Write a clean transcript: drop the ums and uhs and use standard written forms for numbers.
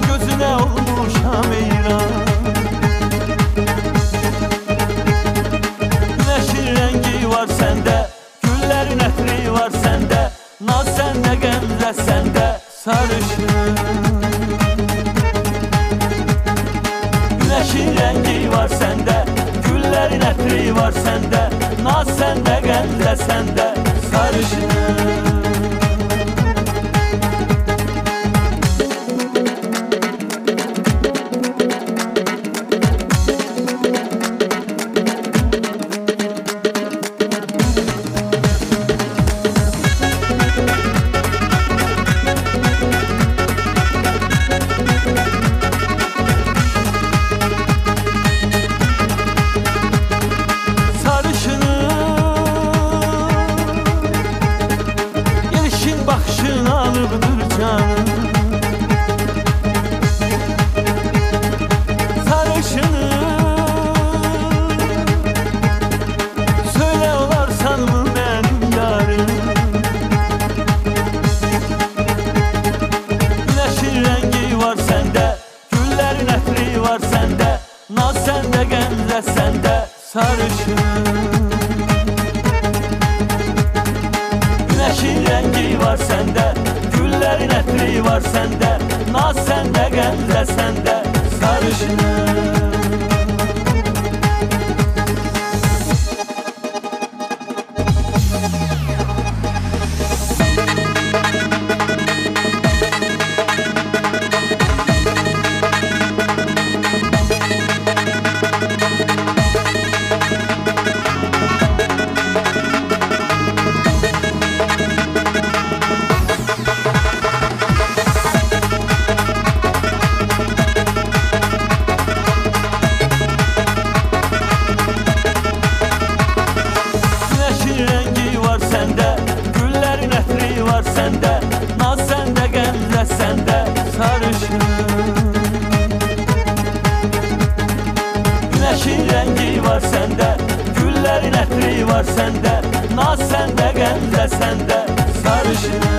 Gözüne olmuşam eyran. Güneşin rengi var sende, güllerin ətri var sende, naz sende, qəmzə sende, sarışın. Güneşin rengi var sende, güllerin ətri var sende, naz sende, qəmzə sende, sarışın. Baxışını alıbdır canım, sarışını. Söyle olarsan mı benim yarım? Güneşin rengi var sende, güllerin ətri var sende, naz sende, qəmzə sende, sarışın. Güneşin rengi var sende, güllerin ətri var sende, naz sende, qəmzə sende, sarışın. Sende, naz sende, qəmzə sende, sarışın. Güneşin rengi var sende, güllerin ətri var sende, naz sende, qəmzə sende, sarışın.